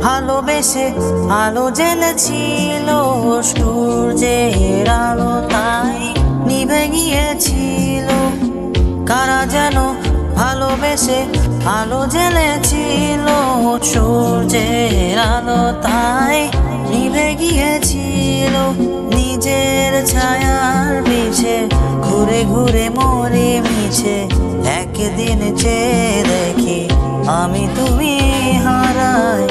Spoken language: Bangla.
ভালোবেসে আলো জেনেছিল, সূর্যের আলো তাই নিভে গিয়েছিল। কারা যেন ভালোবেসে আলো জেনেছিল, সূর্যের আলো তাই নিভে গিয়েছিল। নিজের ছায়ার পিছে ঘুরে ঘুরে মরে মিছে, একদিন চেয়ে দেখি আমি তুমি হারাই।